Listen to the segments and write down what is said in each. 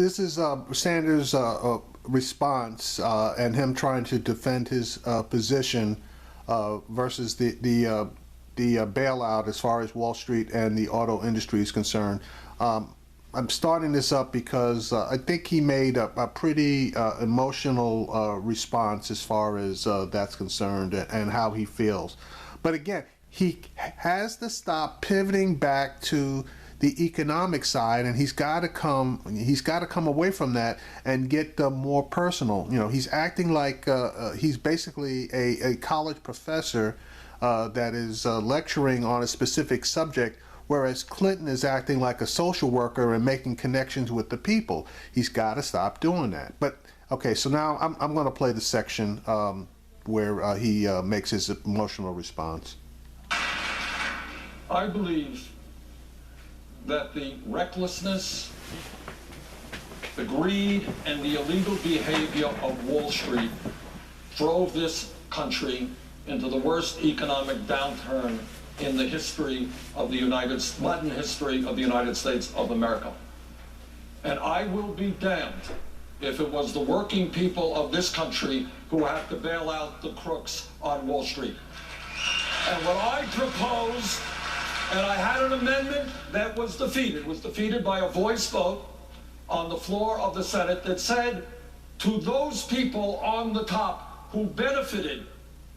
This is Sanders' response and him trying to defend his position versus the bailout as far as Wall Street and the auto industry is concerned. I'm starting this up because I think he made a pretty emotional response as far as that's concerned and how he feels. But again, he has to stop pivoting back to the economic side, and he's got to come away from that and get more personal. You know, he's acting like he's basically a college professor that is lecturing on a specific subject, whereas Clinton is acting like a social worker and making connections with the people. He's got to stop doing that. But okay, so now I'm going to play the section where he makes his emotional response. I believe that the recklessness, the greed, and the illegal behavior of Wall Street drove this country into the worst economic downturn in the history of the modern history of the United States of America. And I will be damned if it was the working people of this country who have to bail out the crooks on Wall Street. And what I propose, and I had an amendment that was defeated. It was defeated by a voice vote on the floor of the Senate that said to those people on the top who benefited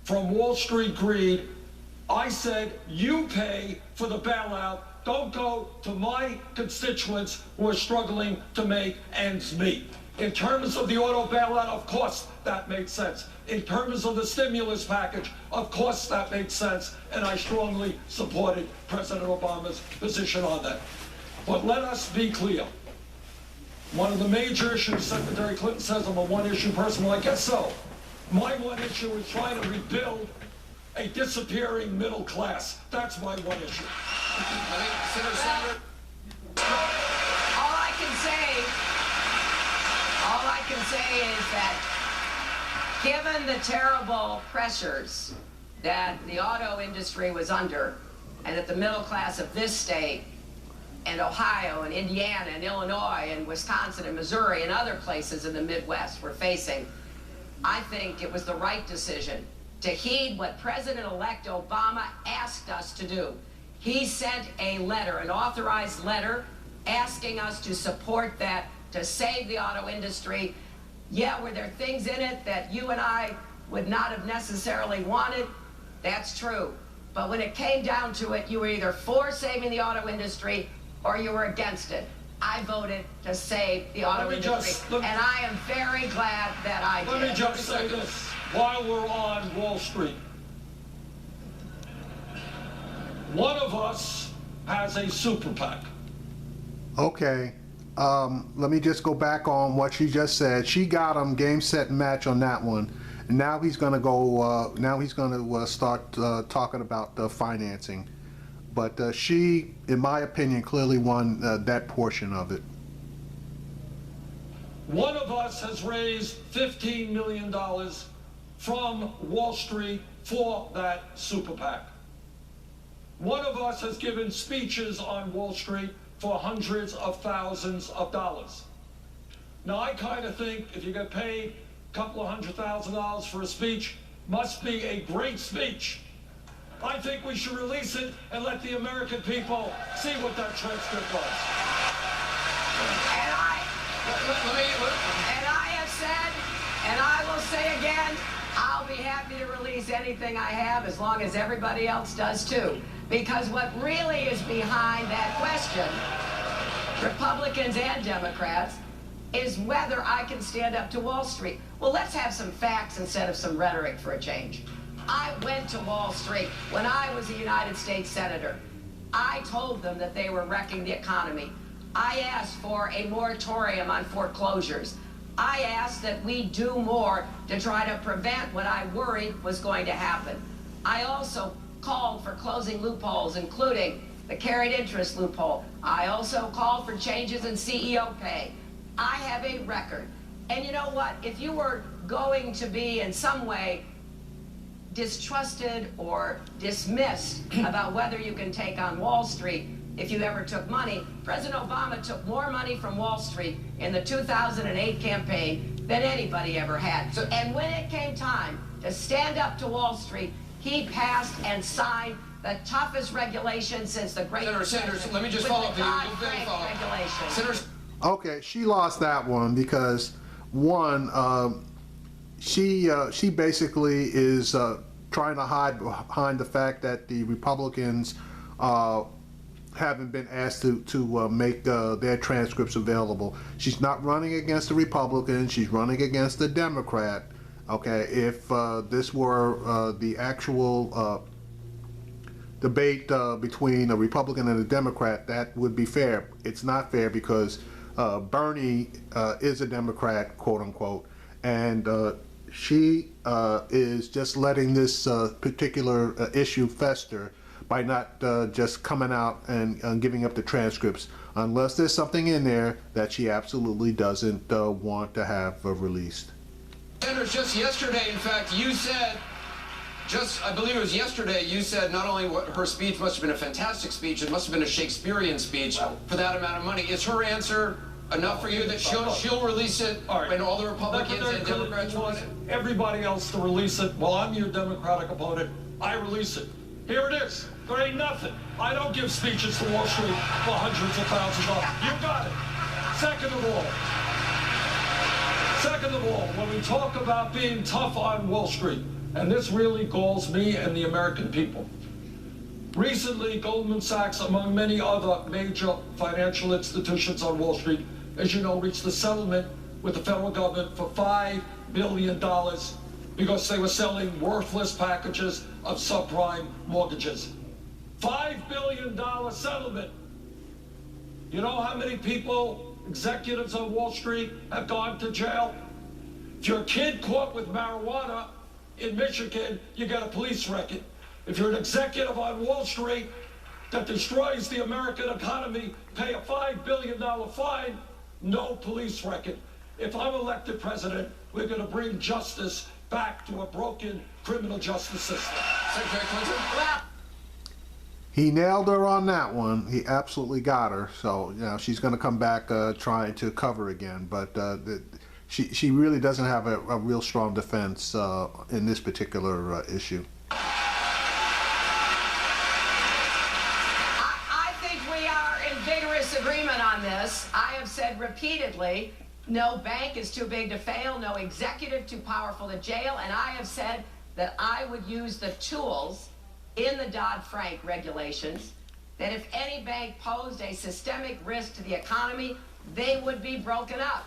from Wall Street greed, I said, you pay for the bailout. Don't go to my constituents who are struggling to make ends meet. In terms of the auto bailout, of course that made sense. In terms of the stimulus package, of course that made sense, and I strongly supported President Obama's position on that. But let us be clear. One of the major issues, Secretary Clinton says I'm a one-issue person. Well, I guess so. My one issue is trying to rebuild a disappearing middle class. That's my one issue. All I can say is that given the terrible pressures that the auto industry was under, and that the middle class of this state and Ohio and Indiana and Illinois and Wisconsin and Missouri and other places in the Midwest were facing, I think it was the right decision to heed what President-elect Obama asked us to do. He sent a letter, an authorized letter, asking us to support that, to save the auto industry. Yeah, were there things in it that you and I would not have necessarily wanted? That's true. But when it came down to it, you were either for saving the auto industry or you were against it. I voted to save the auto industry, and I am very glad that I did. Let me just say this while we're on Wall Street. One of us has a super PAC. Okay. Let me just go back on what she just said. She got him game, set, and match on that one. And now he's going to go. Now he's going to start talking about the financing. But she, in my opinion, clearly won that portion of it. One of us has raised $15 million from Wall Street for that super PAC. One of us has given speeches on Wall Street for hundreds of thousands of dollars. Now, I kind of think if you get paid a couple of $100,000 for a speech, must be a great speech. I think we should release it and let the American people see what that transcript was. And I have said, and I will say again, I'll be happy to release anything I have as long as everybody else does too. Because what really is behind that question, Republicans and Democrats, is whether I can stand up to Wall Street. Well, let's have some facts instead of some rhetoric for a change. I went to Wall Street when I was a United States Senator. I told them that they were wrecking the economy. I asked for a moratorium on foreclosures. I asked that we do more to try to prevent what I worried was going to happen. I also called for closing loopholes, including the carried interest loophole. I also called for changes in CEO pay. I have a record. And you know what? If you were going to be in some way distrusted or dismissed about whether you can take on Wall Street, if you ever took money. President Obama took more money from Wall Street in the 2008 campaign than anybody ever had. And when it came time to stand up to Wall Street, he passed and signed the toughest regulation since the Great Senator Recession. Sanders, let me just with follow the up with you. Dodd-Frank regulation. Senator Okay, she lost that one because one, she basically is trying to hide behind the fact that the Republicans haven't been asked to make their transcripts available. She's not running against the Republican, she's running against the Democrat. Okay, if this were the actual debate between a Republican and a Democrat, that would be fair. It's not fair because Bernie is a Democrat, quote unquote, and she is just letting this particular issue fester by not just coming out and giving up the transcripts unless there's something in there that she absolutely doesn't want to have released. Sanders, just yesterday, in fact, you said, I believe it was yesterday, you said not only what her speech must have been a fantastic speech, it must have been a Shakespearean speech for that amount of money. Is her answer enough for you that she'll release it when all the Republicans and Democrats release it? Everybody else to release it. Well, I'm your Democratic opponent. I release it. Here it is. There ain't nothing. I don't give speeches to Wall Street for hundreds of thousands of dollars. You got it. Second of all, when we talk about being tough on Wall Street, and this really galls me and the American people. Recently, Goldman Sachs, among many other major financial institutions on Wall Street, as you know, reached a settlement with the federal government for $5 billion because they were selling worthless packages of subprime mortgages. $5 billion settlement. You know how many people, executives on Wall Street, have gone to jail? If your kid caught with marijuana in Michigan, you get a police record. If you're an executive on Wall Street that destroys the American economy, pay a $5 billion fine, no police record. If I'm elected president, we're going to bring justice back to a broken criminal justice system. Secretary Clinton? Well, He nailed her on that one. He absolutely got her. So, you know, she's going to come back trying to cover again. But she really doesn't have a real strong defense in this particular issue. I think we are in vigorous agreement on this. I have said repeatedly, no bank is too big to fail, no executive too powerful to jail, and I have said that I would use the tools in the Dodd-Frank regulations, that if any bank posed a systemic risk to the economy, they would be broken up.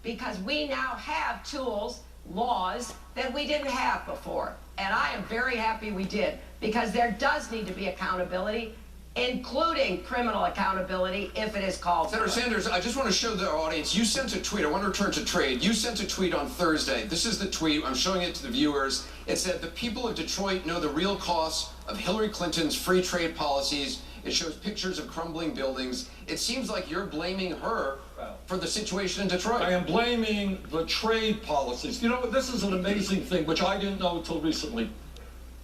Because we now have tools, laws, that we didn't have before. And I am very happy we did, because there does need to be accountability, including criminal accountability if it is called for. Senator Sanders, I just want to show the audience, you sent a tweet. I want to return to trade. You sent a tweet on Thursday. This is the tweet. I'm showing it to the viewers. It said, the people of Detroit know the real cost of Hillary Clinton's free trade policies. It shows pictures of crumbling buildings. It seems like you're blaming her for the situation in Detroit. I am blaming the trade policies. You know, this is an amazing thing, which I didn't know until recently.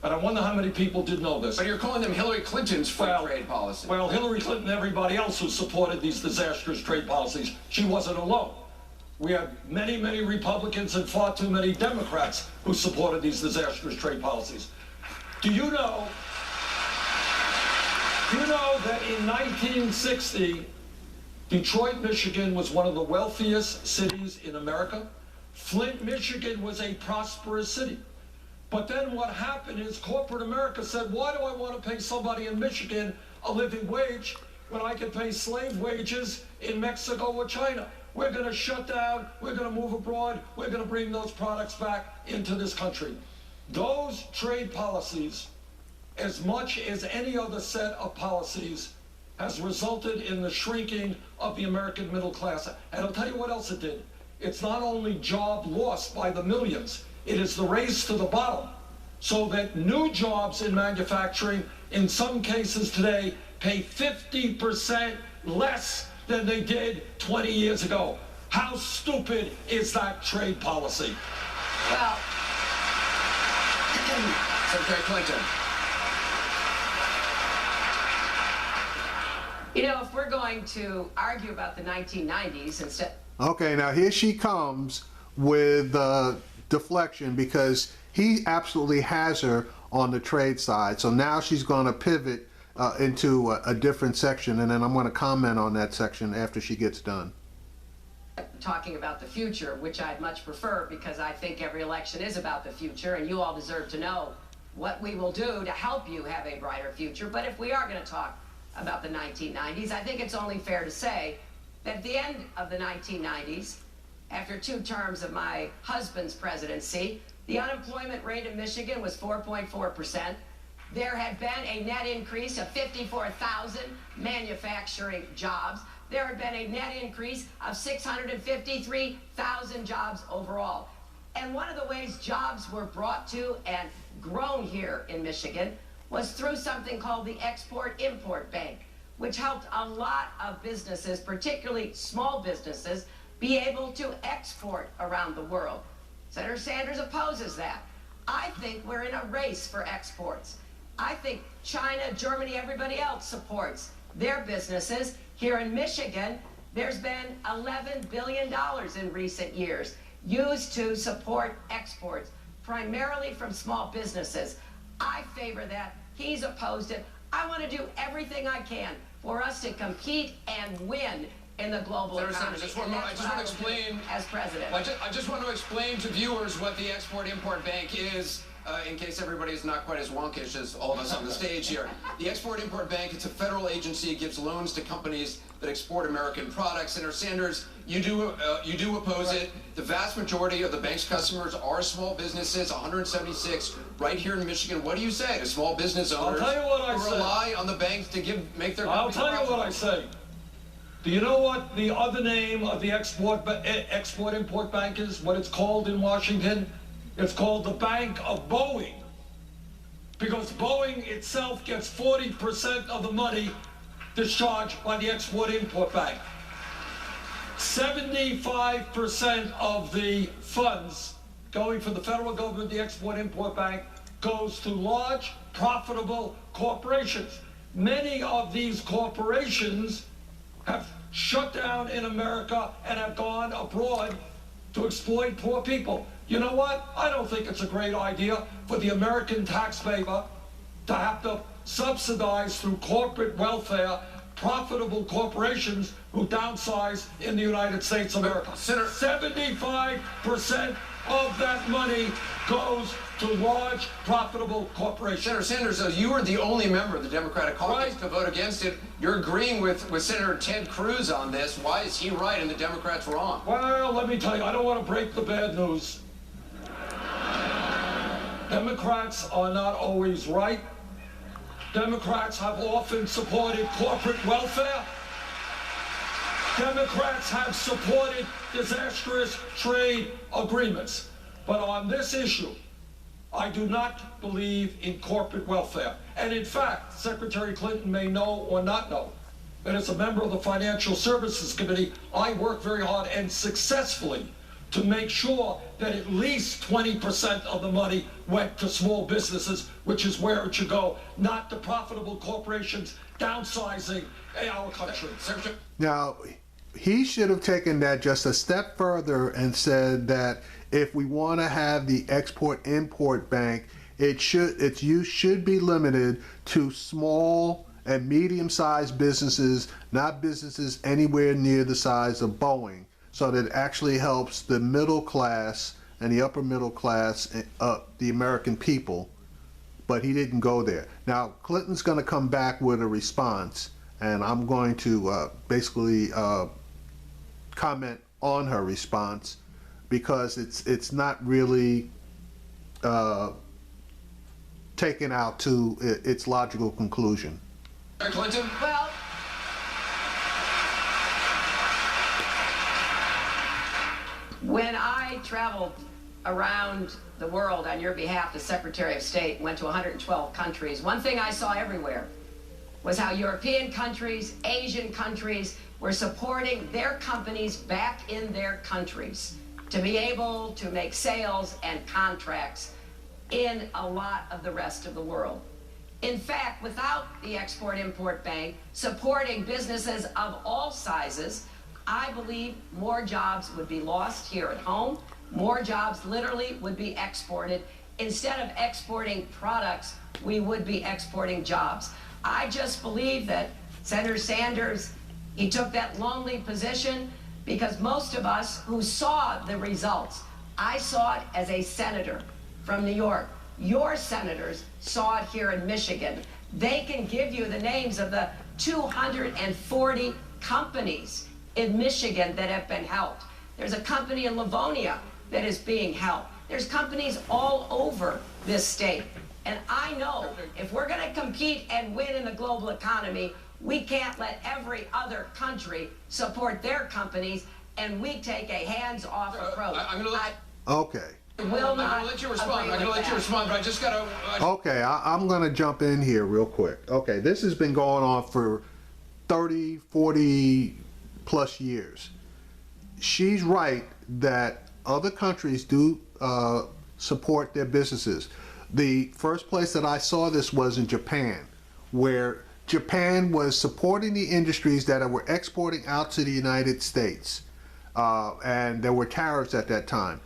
And I wonder how many people did know this. But you're calling them Hillary Clinton's free trade policy. Well, Hillary Clinton and everybody else who supported these disastrous trade policies, she wasn't alone. We had many, many Republicans and far too many Democrats who supported these disastrous trade policies. Do you know that in 1960, Detroit, Michigan was one of the wealthiest cities in America? Flint, Michigan was a prosperous city. But then what happened is corporate America said, why do I want to pay somebody in Michigan a living wage when I can pay slave wages in Mexico or China? We're going to shut down, we're going to move abroad, we're going to bring those products back into this country. Those trade policies, as much as any other set of policies, has resulted in the shrinking of the American middle class. And I'll tell you what else it did. It's not only job loss by the millions, it is the race to the bottom, so that new jobs in manufacturing, in some cases today, pay 50% less than they did 20 years ago. How stupid is that trade policy? Well, Secretary Clinton. You know, if we're going to argue about the 1990s instead. Okay, now here she comes with deflection because he absolutely has her on the trade side. So now she's going to pivot into a different section, and then I'm going to comment on that section after she gets done. Talking about the future, which I'd much prefer because I think every election is about the future, and you all deserve to know what we will do to help you have a brighter future. But if we are going to talk about the 1990s, I think it's only fair to say that at the end of the 1990s, after 2 terms of my husband's presidency, the unemployment rate in Michigan was 4.4%. There had been a net increase of 54,000 manufacturing jobs. There had been a net increase of 653,000 jobs overall. And one of the ways jobs were brought to and grown here in Michigan was through something called the Export-Import Bank, which helped a lot of businesses, particularly small businesses, be able to export around the world. Senator Sanders opposes that. I think we're in a race for exports. I think China, Germany, everybody else supports their businesses. Here in Michigan, there's been $11 billion in recent years used to support exports, primarily from small businesses. I favor that. He's opposed it. I want to do everything I can for us to compete and win in the global economy. I just want to explain, as president. I just want to explain to viewers what the Export-Import Bank is, in case everybody's not quite as wonkish as all of us on the stage here. The Export-Import Bank, it's a federal agency. It gives loans to companies that export American products. Senator Sanders, you do oppose it. The vast majority of the bank's customers are small businesses, 176 right here in Michigan. What do you say to small business owners I'll tell you what I who say. rely on the banks to make their I'll companies tell you what profitable? I say. Do you know what the other name of the Export-Import Bank is? What it's called in Washington? It's called the Bank of Boeing. Because Boeing itself gets 40% of the money discharged by the Export-Import Bank. 75% of the funds going from the federal government, the Export-Import Bank, goes to large, profitable corporations. Many of these corporations have shut down in America and have gone abroad to exploit poor people. You know what? I don't think it's a great idea for the American taxpayer to have to subsidize through corporate welfare profitable corporations who downsize in the United States of America. 75% of that money goes to large, profitable corporations. Senator Sanders, you were the only member of the Democratic caucus Right. to vote against it. You're agreeing with Senator Ted Cruz on this. Why is he right and the Democrats wrong? Well, let me tell you, I don't want to break the bad news. Democrats are not always right. Democrats have often supported corporate welfare. Democrats have supported disastrous trade agreements. But on this issue, I do not believe in corporate welfare. And in fact, Secretary Clinton may know or not know that as a member of the Financial Services Committee, I work very hard and successfully to make sure that at least 20% of the money went to small businesses, which is where it should go, not to profitable corporations downsizing our country. Now, he should have taken that just a step further and said that if we want to have the Export-Import Bank, its use should be limited to small and medium-sized businesses, not businesses anywhere near the size of Boeing, so that it actually helps the middle class and the upper middle class, the American people. But he didn't go there. Now, Clinton's going to come back with a response, and I'm going to basically comment on her response because it's not really taken out to its logical conclusion. Clinton? Well, when I traveled around the world on your behalf as Secretary of State, went to 112 countries, one thing I saw everywhere was how European countries, Asian countries were supporting their companies back in their countries to be able to make sales and contracts in a lot of the rest of the world. In fact, without the Export-Import Bank supporting businesses of all sizes, I believe more jobs would be lost here at home. More jobs literally would be exported. Instead of exporting products, we would be exporting jobs. I just believe that Senator Sanders, he took that lonely position because most of us who saw the results, I saw it as a senator from New York. Your senators saw it here in Michigan. They can give you the names of the 240 companies in Michigan that have been helped. There's a company in Livonia that is being helped. There's companies all over this state. And I know if we're going to compete and win in the global economy, we can't let every other country support their companies and we take a hands-off approach. Okay. I'm going to let you respond. I'm going to let you respond, but I just got to... Okay, I'm going to jump in here real quick. Okay, this has been going on for 30, 40 plus years. She's right that other countries do support their businesses. The first place that I saw this was in Japan, where Japan was supporting the industries that were exporting out to the United States, and there were tariffs at that time.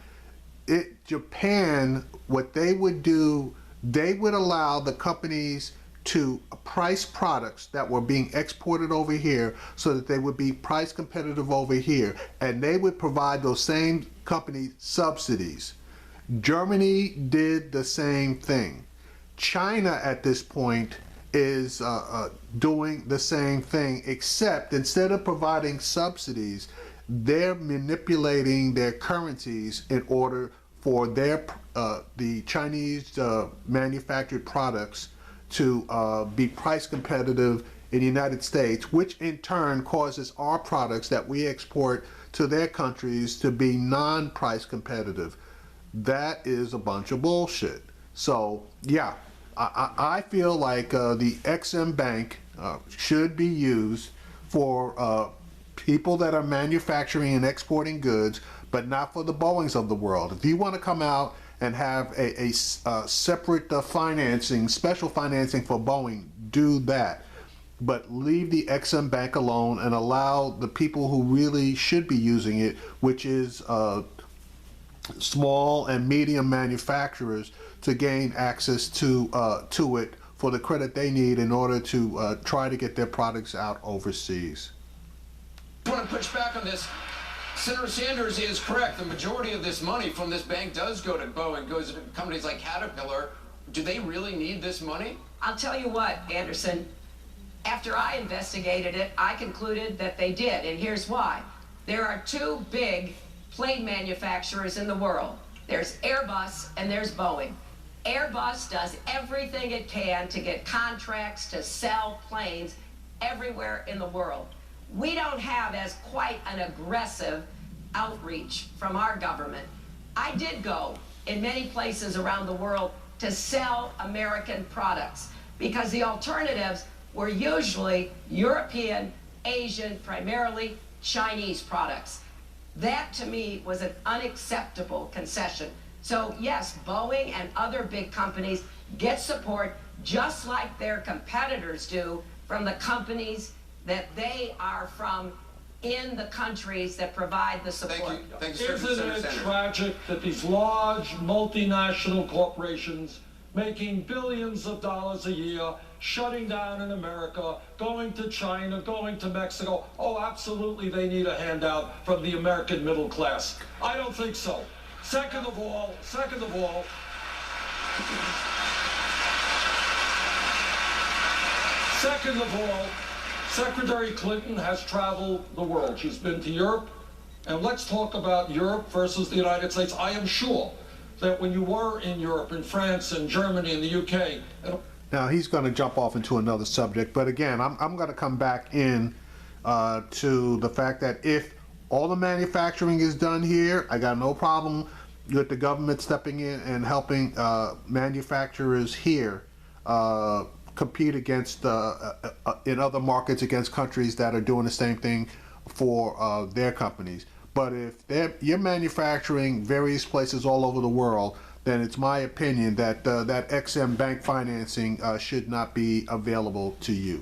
Japan, what they would do, they would allow the companies to price products that were being exported over here so that they would be price competitive over here, and they would provide those same companies subsidies. Germany did the same thing. China at this point is doing the same thing, except instead of providing subsidies, they're manipulating their currencies in order for their the Chinese manufactured products to be price competitive in the United States, which in turn causes our products that we export to their countries to be non-price competitive. That is a bunch of bullshit. So yeah, I feel like the Exim Bank should be used for people that are manufacturing and exporting goods, but not for the Boeings of the world. If you want to come out and have a separate financing, special financing for Boeing, do that. But leave the Exim Bank alone and allow the people who really should be using it, which is small and medium manufacturers, to gain access to it for the credit they need in order to try to get their products out overseas. I want to push back on this. Senator Sanders is correct. The majority of this money from this bank does go to Boeing, goes to companies like Caterpillar. Do they really need this money? I'll tell you what, Anderson, after I investigated it, I concluded that they did, and here's why. There are two big plane manufacturers in the world. There's Airbus and there's Boeing. Airbus does everything it can to get contracts to sell planes everywhere in the world. We don't have as quite an aggressive outreach from our government. I did go in many places around the world to sell American products because the alternatives were usually European, Asian, primarily Chinese products. That to me was an unacceptable concession. So yes, Boeing and other big companies get support just like their competitors do from the companies that they are from in the countries that provide the support. Thank you. Thank you, sir. Isn't it tragic that these large multinational corporations making billions of dollars a year, shutting down in America, going to China, going to Mexico? Oh, absolutely, they need a handout from the American middle class. I don't think so. Second of all, Secretary Clinton has traveled the world. She's been to Europe, and let's talk about Europe versus the United States. I am sure that when you were in Europe, in France, and Germany, and the UK... Now he's going to jump off into another subject, but again, I'm going to come back in to the fact that if all the manufacturing is done here, I got no problem with the government stepping in and helping manufacturers here compete against in other markets against countries that are doing the same thing for their companies. But if you're manufacturing various places all over the world, then it's my opinion that that XM Bank financing should not be available to you.